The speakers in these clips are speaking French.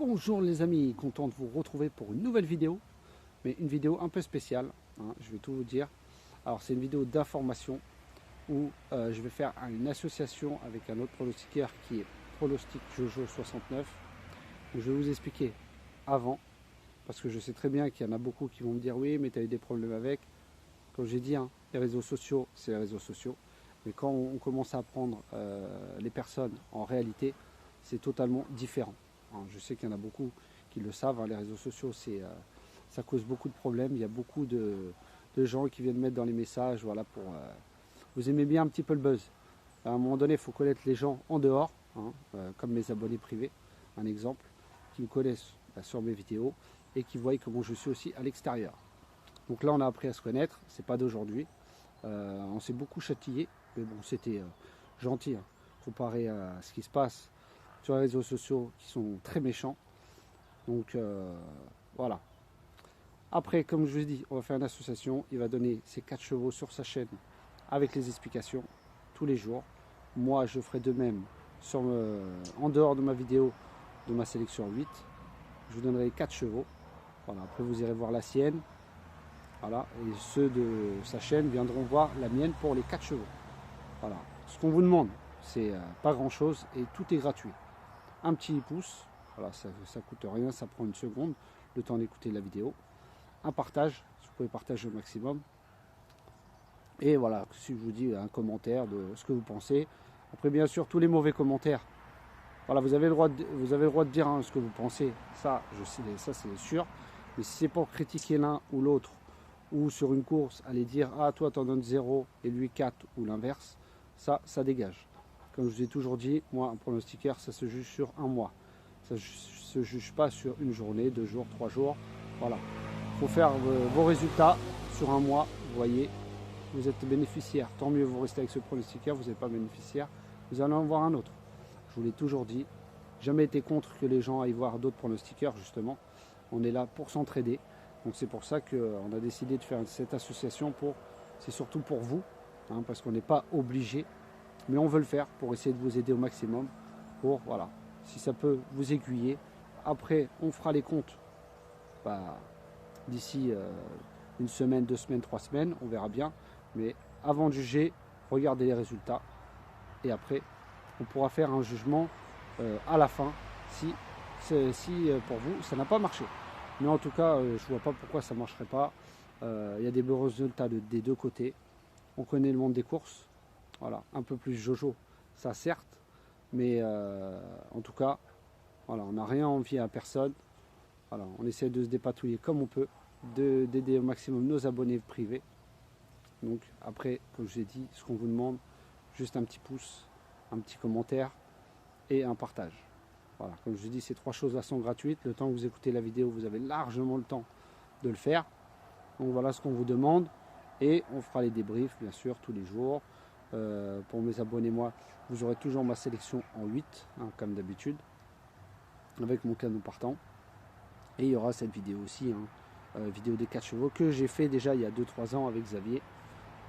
Bonjour les amis, content de vous retrouver pour une nouvelle vidéo, mais une vidéo un peu spéciale, hein, je vais tout vous dire. Alors c'est une vidéo d'information où je vais faire une association avec un autre pronostiqueur qui est Pronostic Jojo 69. Je vais vous expliquer avant, parce que je sais très bien qu'il y en a beaucoup qui vont me dire oui mais tu as eu des problèmes avec. Comme j'ai dit, hein, les réseaux sociaux c'est les réseaux sociaux, mais quand on commence à apprendre les personnes en réalité, c'est totalement différent. Je sais qu'il y en a beaucoup qui le savent, hein, les réseaux sociaux, ça cause beaucoup de problèmes. Il y a beaucoup de gens qui viennent mettre dans les messages, voilà, pour... vous aimez bien un petit peu le buzz. À un moment donné, il faut connaître les gens en dehors, hein, comme mes abonnés privés, un exemple, qui me connaissent sur mes vidéos et qui voient comment je suis aussi à l'extérieur. Donc là, on a appris à se connaître, c'est pas d'aujourd'hui. On s'est beaucoup châtié, mais bon, c'était gentil, hein, comparé à ce qui se passe sur les réseaux sociaux qui sont très méchants. Donc voilà. Après, comme je vous ai dit, on va faire une association. Il va donner ses 4 chevaux sur sa chaîne avec les explications tous les jours. Moi, je ferai de même en dehors de ma vidéo de ma sélection 8. Je vous donnerai 4 chevaux. Voilà. Après, vous irez voir la sienne. Voilà. Et ceux de sa chaîne viendront voir la mienne pour les 4 chevaux. Voilà. Ce qu'on vous demande, c'est pas grand chose et tout est gratuit. Un petit pouce, voilà, ça coûte rien, ça prend une seconde, le temps d'écouter la vidéo. Un partage, si vous pouvez partager au maximum. Et voilà, si je vous dis un commentaire de ce que vous pensez. Après, bien sûr, tous les mauvais commentaires, voilà, vous avez le droit de dire hein, ce que vous pensez. Ça, je sais, ça c'est sûr. Mais si c'est pour critiquer l'un ou l'autre, ou sur une course, aller dire ah toi t'en donnes 0 et lui 4 ou l'inverse, ça dégage. Comme je vous ai toujours dit, moi un pronostiqueur ça se juge sur un mois. Ça ne se juge pas sur une journée, 2 jours, 3 jours. Voilà. Il faut faire vos résultats sur un mois. Vous voyez, vous êtes bénéficiaire. Tant mieux vous restez avec ce pronostiqueur, vous n'êtes pas bénéficiaire. Vous allez en voir un autre. Je vous l'ai toujours dit. Jamais été contre que les gens aillent voir d'autres pronostiqueurs justement. On est là pour s'entraider. Donc c'est pour ça qu'on a décidé de faire cette association. C'est surtout pour vous, hein, parce qu'on n'est pas obligé. Mais on veut le faire pour essayer de vous aider au maximum. Voilà, si ça peut vous aiguiller. Après, on fera les comptes d'ici une semaine, 2 semaines, 3 semaines. On verra bien. Mais avant de juger, regardez les résultats. Et après, on pourra faire un jugement à la fin si pour vous, ça n'a pas marché. Mais en tout cas, je ne vois pas pourquoi ça ne marcherait pas. Il y a des beaux résultats des deux côtés. On connaît le monde des courses. Voilà, un peu plus Jojo, ça certes, mais en tout cas, voilà, on n'a rien envie à personne. Voilà, on essaie de se dépatouiller comme on peut, d'aider au maximum nos abonnés privés. Donc après, comme je l'ai dit, ce qu'on vous demande, juste un petit pouce, un petit commentaire et un partage. Voilà, comme je vous dis, ces 3 choses-là sont gratuites. Le temps que vous écoutez la vidéo, vous avez largement le temps de le faire. Donc voilà ce qu'on vous demande. Et on fera les débriefs, bien sûr, tous les jours. Pour mes abonnés, moi, vous aurez toujours ma sélection en 8, hein, comme d'habitude, avec mon canon partant. Et il y aura cette vidéo aussi, hein, vidéo des 4 chevaux, que j'ai fait déjà il y a 2-3 ans avec Xavier.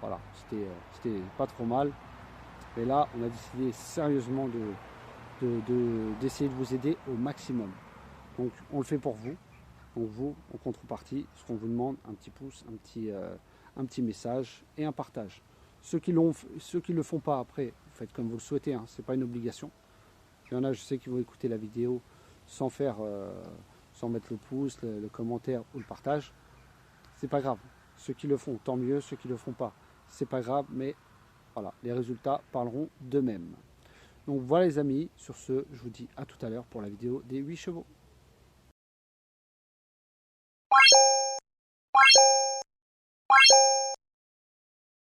Voilà, c'était pas trop mal. Et là, on a décidé sérieusement d'essayer de vous aider au maximum. Donc, on le fait pour vous. Donc, vous, en contrepartie, ce qu'on vous demande, un petit pouce, un petit message et un partage. Ceux qui ne le font pas après, vous faites comme vous le souhaitez, hein, ce n'est pas une obligation. Il y en a, je sais, qui vont écouter la vidéo sans mettre le pouce, le commentaire ou le partage. C'est pas grave. Ceux qui le font, tant mieux. Ceux qui ne le font pas, c'est pas grave, mais voilà, les résultats parleront d'eux-mêmes. Donc voilà les amis, sur ce, je vous dis à tout à l'heure pour la vidéo des 8 chevaux.